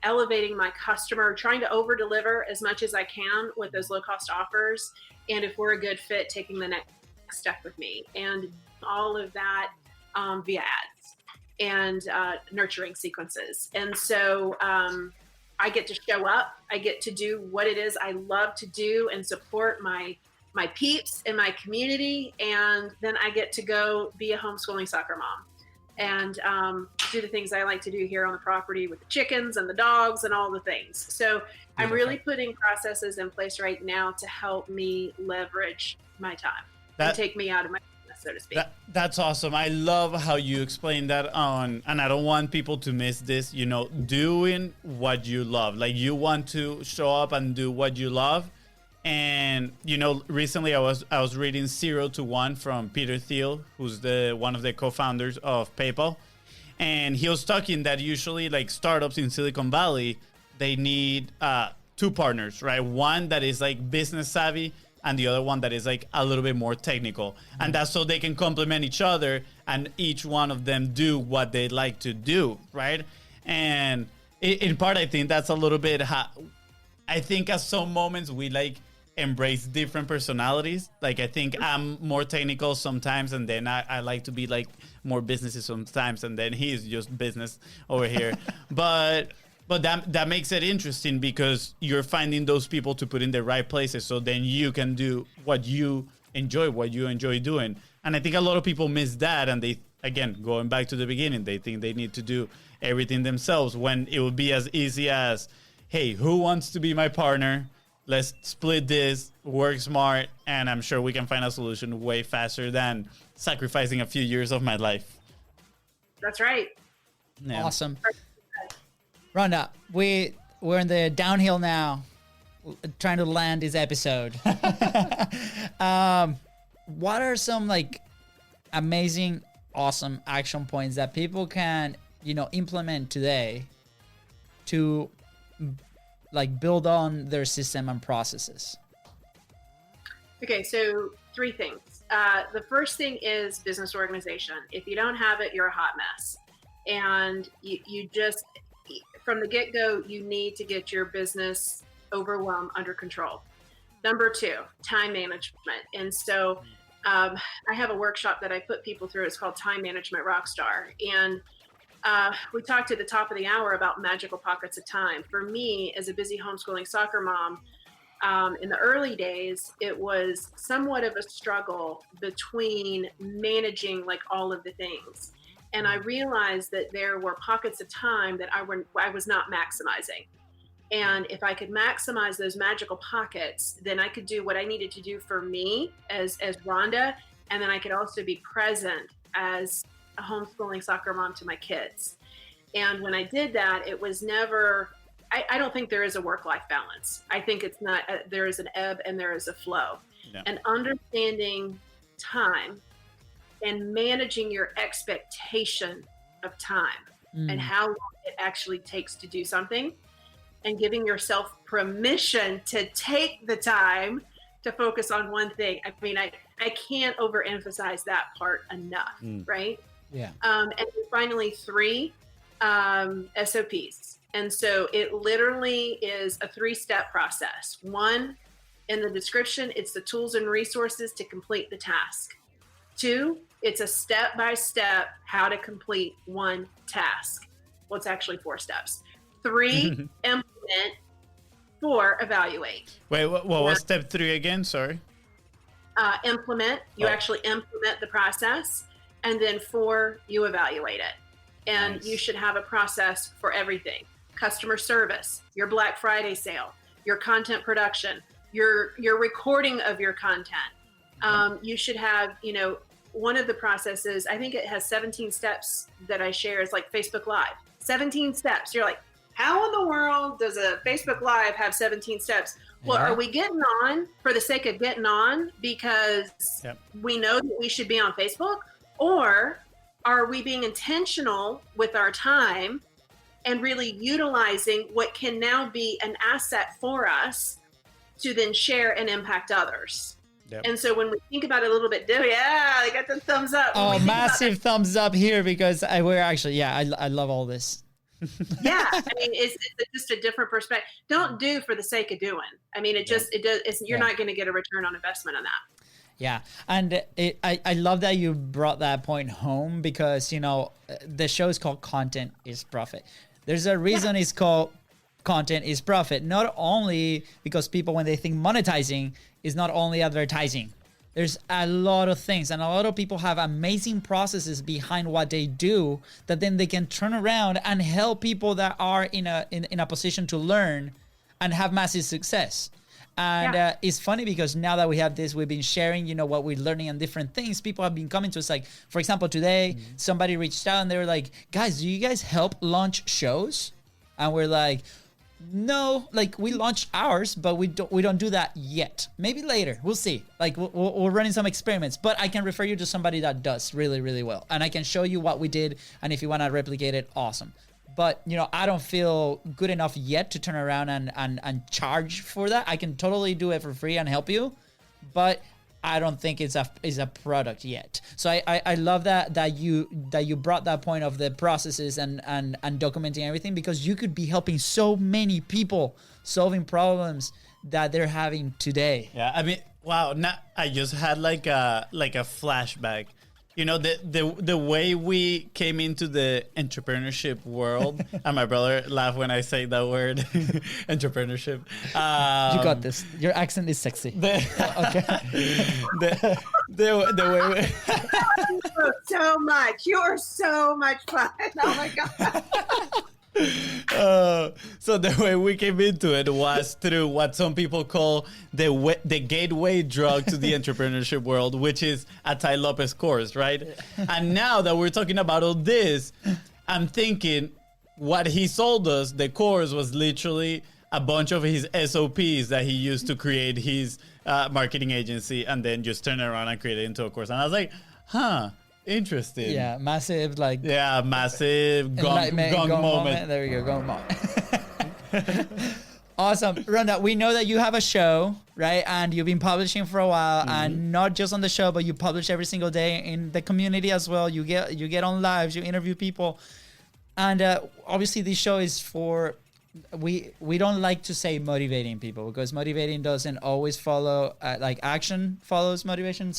elevating my customer, trying to over deliver as much as I can with those low cost offers. And if we're a good fit, taking the next step with me, and all of that via ads and nurturing sequences. And so I get to show up. I get to do what it is I love to do and support my peeps in my community. And then I get to go be a homeschooling soccer mom and do the things I like to do here on the property with the chickens and the dogs and all the things. So I'm really putting processes in place right now to help me leverage my time and take me out of my business, so to speak. That's awesome. I love how you explain that and I don't want people to miss this, doing what you love. Like you want to show up and do what you love. And, recently I was reading 0 to 1 from Peter Thiel, who's one of the co-founders of PayPal. And he was talking that usually like startups in Silicon Valley, they need two partners, right? One that is like business savvy and the other one that is like a little bit more technical. Mm-hmm. And that's so they can complement each other and each one of them do what they like to do, right? And in part, I think that's a little bit I think at some moments we like embrace different personalities. Like I think I'm more technical sometimes, and then I like to be like more businessy sometimes, and then he's just business over here. But that makes it interesting because you're finding those people to put in the right places, so then you can do what you enjoy doing. And I think a lot of people miss that, and they, again, going back to the beginning, they think they need to do everything themselves when it would be as easy as, hey, who wants to be my partner? Let's split this, work smart, and I'm sure we can find a solution way faster than sacrificing a few years of my life. That's right. Yeah. Awesome. Rhonda, we're in the downhill now, trying to land this episode. What are some like amazing, awesome action points that people can, implement today to like build on their system and processes? Okay, so 3 things. The first thing is business organization. If you don't have it, you're a hot mess. And you just, from the get-go, you need to get your business overwhelm under control. Number 2, time management. And so I have a workshop that I put people through. It's called Time Management Rockstar. And we talked at the top of the hour about magical pockets of time. For me, as a busy homeschooling soccer mom, in the early days, it was somewhat of a struggle between managing like all of the things. And I realized that there were pockets of time that I was not maximizing. And if I could maximize those magical pockets, then I could do what I needed to do for me as Rhonda. And then I could also be present as a homeschooling soccer mom to my kids. And when I did that, it was never, I don't think there is a work-life balance. I think it's not, there is an ebb and there is a flow. Yeah. And understanding time and managing your expectation of time and how long it actually takes to do something, and giving yourself permission to take the time to focus on one thing. I mean, I can't overemphasize that part enough, right? Yeah. And then finally, 3, SOPs. And so it literally is a 3-step process. 1, in the description, it's the tools and resources to complete the task. 2, it's a step-by-step how to complete one task. Well, it's actually 4 steps. 3, implement. 4, evaluate. Wait, what was step 3 again? Sorry. Implement. You actually implement the process. And then 4, you evaluate it. And Nice. you should have a process for everything. Customer service, your Black Friday sale, your content production, your recording of your content. You should have, one of the processes, I think it has 17 steps that I share, is like Facebook Live. 17 steps. You're like, how in the world does a Facebook Live have 17 steps? Well, Yeah. are we getting on for the sake of getting on because we know that we should be on Facebook? Or are we being intentional with our time and really utilizing what can now be an asset for us to then share and impact others? Yep. And so when we think about it a little bit, I got the thumbs up. When we Oh, think about massive thumbs up here because we're actually, I love all this. yeah, I mean, it's just a different perspective. Don't do for the sake of doing. I mean, you're not going to get a return on investment on that. Yeah, and I love that you brought that point home because, the show is called Content is Profit. There's a reason it's called Content is Profit. Not only because people, when they think monetizing, is not only advertising. There's a lot of things, and a lot of people have amazing processes behind what they do that then they can turn around and help people that are in a position to learn and have massive success. And it's funny because now that we have this, we've been sharing, what we're learning and different things. People have been coming to us. Like, for example, today, somebody reached out and they were like, guys, do you guys help launch shows? And we're like, no, like we launched ours, but we don't do that yet. Maybe later, we'll see. Like we're running some experiments, but I can refer you to somebody that does really, really well. And I can show you what we did. And if you want to replicate it, awesome. But, I don't feel good enough yet to turn around and charge for that. I can totally do it for free and help you, but I don't think it's a product yet. So I love that you brought that point of the processes and documenting everything, because you could be helping so many people solving problems that they're having today. Yeah, I mean, wow. Now I just had like a flashback. The way we came into the entrepreneurship world, and my brother laughed when I say that word, entrepreneurship. You got this. Your accent is sexy. Okay. The way we, so much. You are so much fun. Oh my God. So the way we came into it was through what some people call the gateway drug to the entrepreneurship world, which is a Tai Lopez course, right? And now that we're talking about all this, I'm thinking what he sold us, the course, was literally a bunch of his SOPs that he used to create his marketing agency and then just turn it around and create it into a course. And I was like, interesting. Yeah, massive massive gong moment. There we go, gong moment. Awesome. Rhonda, we know that you have a show, right? And you've been publishing for a while, and not just on the show, but you publish every single day in the community as well. You get on lives, you interview people. And obviously this show is for, we don't like to say motivating people, because motivating doesn't always follow, action follows motivation.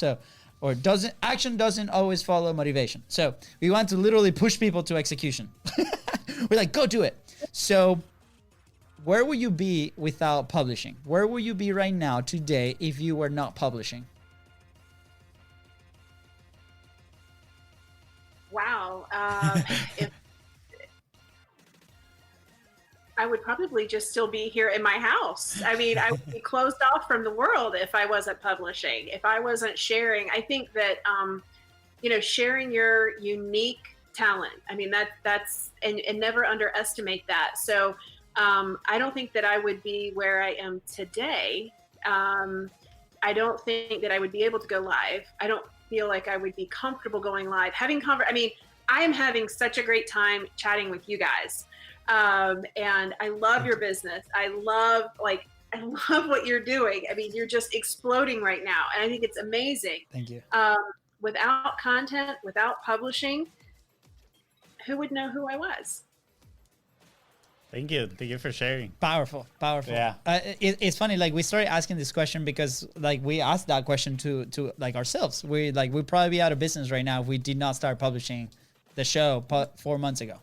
Action doesn't always follow motivation. So we want to literally push people to execution. We're like, go do it. So where would you be without publishing? Where would you be right now today if you were not publishing? Wow. I would probably just still be here in my house. I mean, I would be closed off from the world if I wasn't publishing, if I wasn't sharing. I think that, sharing your unique talent. I mean, that's and never underestimate that. So I don't think that I would be where I am today. I don't think that I would be able to go live. I don't feel like I would be comfortable going live. I am having such a great time chatting with you guys. And I love your business. I love I love what you're doing. I mean, you're just exploding right now. And I think it's amazing. Thank you. Without content, without publishing, who would know who I was? Thank you. Thank you for sharing. Powerful. Yeah. It's funny. Like we started asking this question because like we asked that question to like ourselves. We'd probably be out of business right now if we did not start publishing the show 4 months ago.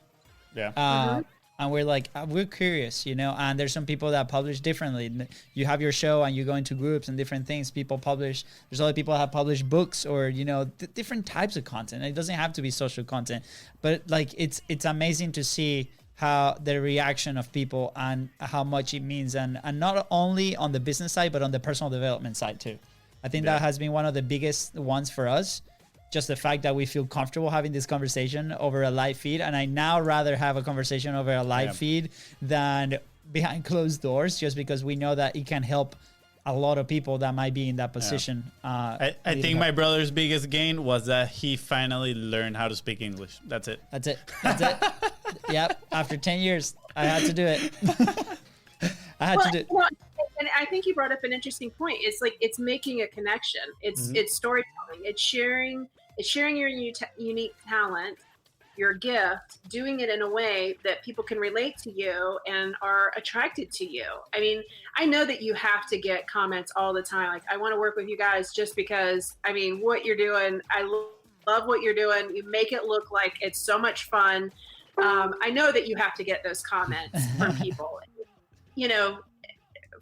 Yeah. And we're like, we're curious, you know, and there's some people that publish differently. You have your show and you go into groups and different things. People publish. There's other people that have published books or, you know, different types of content. It doesn't have to be social content, but like it's amazing to see how the reaction of people and how much it means. And not only on the business side, but on the personal development side too. I think that has been one of the biggest ones for us. Just the fact that we feel comfortable having this conversation over a live feed. And I now rather have a conversation over a live feed than behind closed doors, just because we know that it can help a lot of people that might be in that position. I think my brother's biggest gain was that he finally learned how to speak English. That's it. Yep. After 10 years, I had to do it. I had to do it. Well, and I think you brought up an interesting point. It's like, it's making a connection. It's storytelling. It's sharing your unique talent, your gift, doing it in a way that people can relate to you and are attracted to you. I mean, I know that you have to get comments all the time. Like, I want to work with you guys just because, I mean, what you're doing, I love what you're doing. You make it look like it's so much fun. I know that you have to get those comments from people. You know,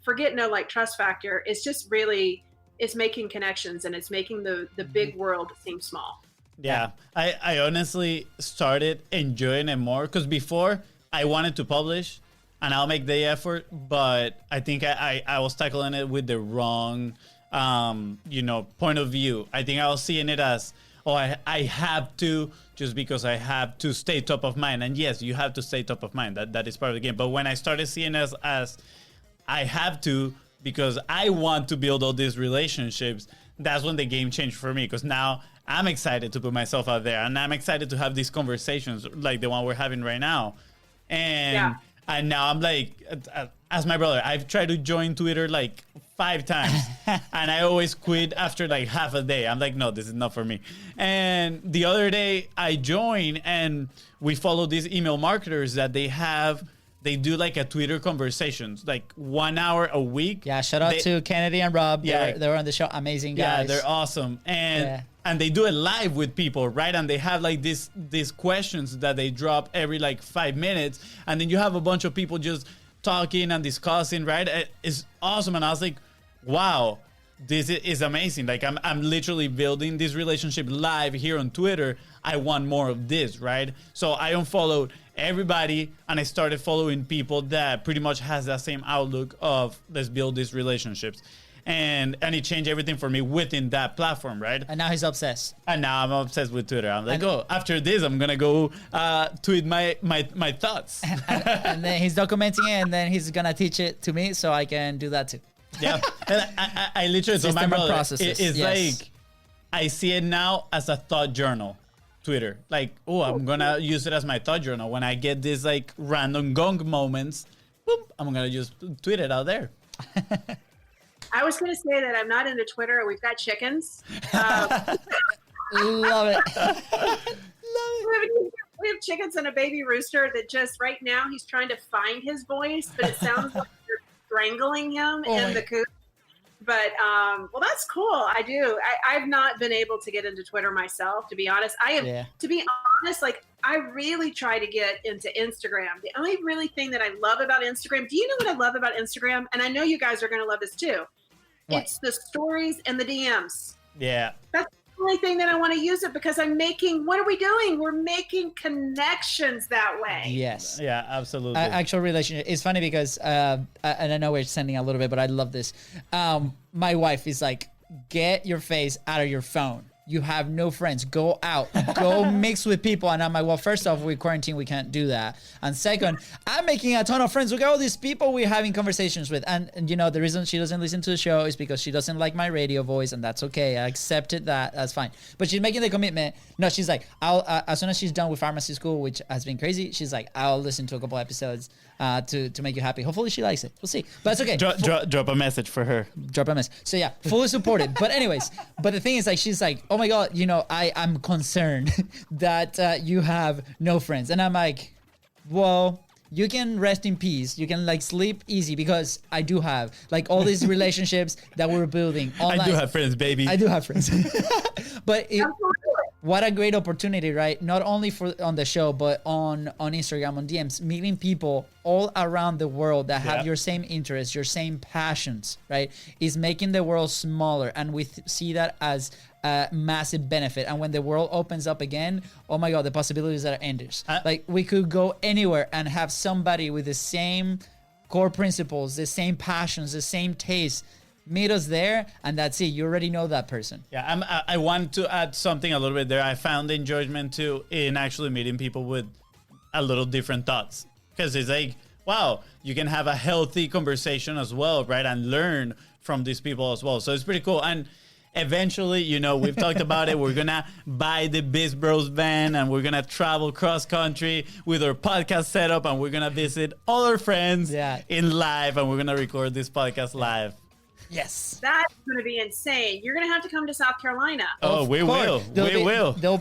forget no like trust factor. It's just really, it's making connections and it's making the big world seem small. Yeah. I honestly started enjoying it more because before I wanted to publish and I'll make the effort, but I think I was tackling it with the wrong, point of view. I think I was seeing it as, I have to, just because I have to stay top of mind. And yes, you have to stay top of mind. That is part of the game. But when I started seeing it as I have to, because I want to build all these relationships, that's when the game changed for me. Because now I'm excited to put myself out there. And I'm excited to have these conversations like the one we're having right now. And now I'm like, as my brother, I've tried to join Twitter like 5 times. And I always quit after like half a day. I'm like, no, this is not for me. And the other day I joined and we follow these email marketers that they do like a Twitter conversations, like 1 hour a week. Yeah, shout out to Kennedy and Rob. Yeah, they were on the show. Amazing guys. Yeah, they're awesome. And they do it live with people, right? And they have like these questions that they drop every like 5 minutes. And then you have a bunch of people just talking and discussing, right? It's awesome. And I was like, wow, this is amazing. Like I'm literally building this relationship live here on Twitter. I want more of this, right? So I unfollowed everybody and I started following people that pretty much has that same outlook of let's build these relationships. And it changed everything for me within that platform, right? And now he's obsessed. And now I'm obsessed with Twitter. I'm like, after this, I'm going to go tweet my thoughts. And then he's documenting it and then he's going to teach it to me so I can do that too. Yeah. And I literally, so my brother, it's like, I see it now as a thought journal. Twitter, like, I'm gonna use it as my thought journal. When I get these like random gong moments, boom, I'm gonna just tweet it out there. I was gonna say that I'm not into Twitter. We've got chickens. Love it. We have chickens and a baby rooster that just right now he's trying to find his voice, but it sounds like you're strangling him in the coop. But, well, that's cool. I do. I've not been able to get into Twitter myself, to be honest. To be honest, like, I really try to get into Instagram. The only really thing that I love about Instagram, do you know what I love about Instagram? And I know you guys are going to love this too. What? It's the stories and the DMs. Yeah. That's the only thing that I want to use it because what are we doing? We're making connections that way. Yes. Yeah, absolutely. Actual relationship. It's funny because, and I know we're sending a little bit, but I love this. My wife is like, get your face out of your phone. You have no friends. Go out. Go mix with people. And I'm like, well, first off, we're quarantined. We can't do that. And second, I'm making a ton of friends. Look at all these people we're having conversations with. And you know, the reason she doesn't listen to the show is because she doesn't like my radio voice. And that's okay. I accepted that. That's fine. But she's making the commitment. No, she's like, as soon as she's done with pharmacy school, which has been crazy, she's like, I'll listen to a couple episodes. to make you happy. Hopefully she likes it. We'll see. But it's okay. Drop a message for her. Drop a message. So yeah, fully supported. But anyways, but the thing is, like, she's like, oh my God, you know, I'm concerned that you have no friends. And I'm like, well, you can rest in peace. You can like sleep easy, because I do have like all these relationships that we're building online. I do have friends, baby. I do have friends. But what a great opportunity, right? Not only for on the show, but on Instagram, on DMs, meeting people all around the world that have your same interests, your same passions, right? Is making the world smaller. And we see that as a massive benefit. And when the world opens up again, oh my God, the possibilities are endless. Like we could go anywhere and have somebody with the same core principles, the same passions, the same tastes, meet us there, and that's it. You already know that person. Yeah, I want to add something a little bit there. I found enjoyment too in actually meeting people with a little different thoughts, because it's like, wow, you can have a healthy conversation as well, right? And learn from these people as well. So it's pretty cool. And eventually, you know, we've talked about it. We're gonna buy the Biz Bros van, and we're gonna travel cross country with our podcast setup, and we're gonna visit all our friends in live, and we're gonna record this podcast live. Yes. That's going to be insane. You're going to have to come to South Carolina. Oh, we will. We will. There'll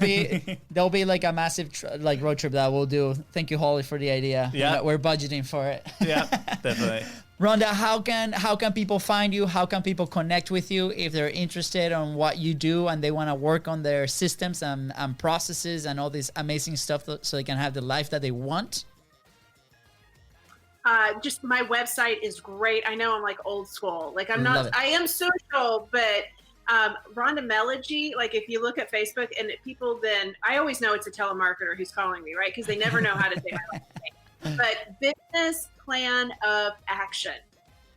be like a massive like road trip that we'll do. Thank you, Holly, for the idea. Yeah. We're budgeting for it. Yeah, definitely. Rhonda, how can people find you? How can people connect with you if they're interested on what you do and they want to work on their systems and processes and all this amazing stuff so they can have the life that they want? Just my website is great. I know I'm like old school. Like I am social, but Rhonda Melogy, like if you look at Facebook and people, then I always know it's a telemarketer who's calling me, right? Because they never know how to say my last name. But Business Plan of Action.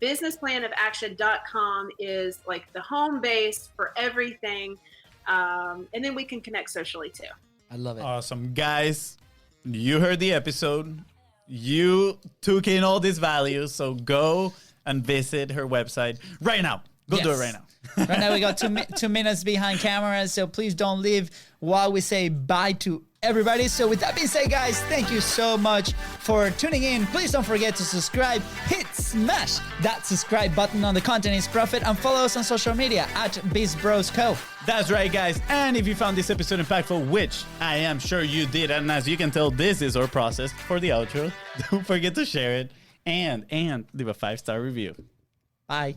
BusinessplanofAction.com is like the home base for everything. And then we can connect socially too. I love it. Awesome. Guys, you heard the episode. You took in all these values, so go and visit her website right now. Go do it right now. Right now we got 2 minutes behind cameras, so please don't leave while we say bye to everybody. So with that being said, guys, thank you so much for tuning in. Please don't forget to subscribe. Smash that subscribe button on the Content is Profit, and follow us on social media at BizBrosCo. That's right, guys. And if you found this episode impactful, which I am sure you did, and as you can tell, this is our process for the outro, don't forget to share it and leave a 5-star review. Bye.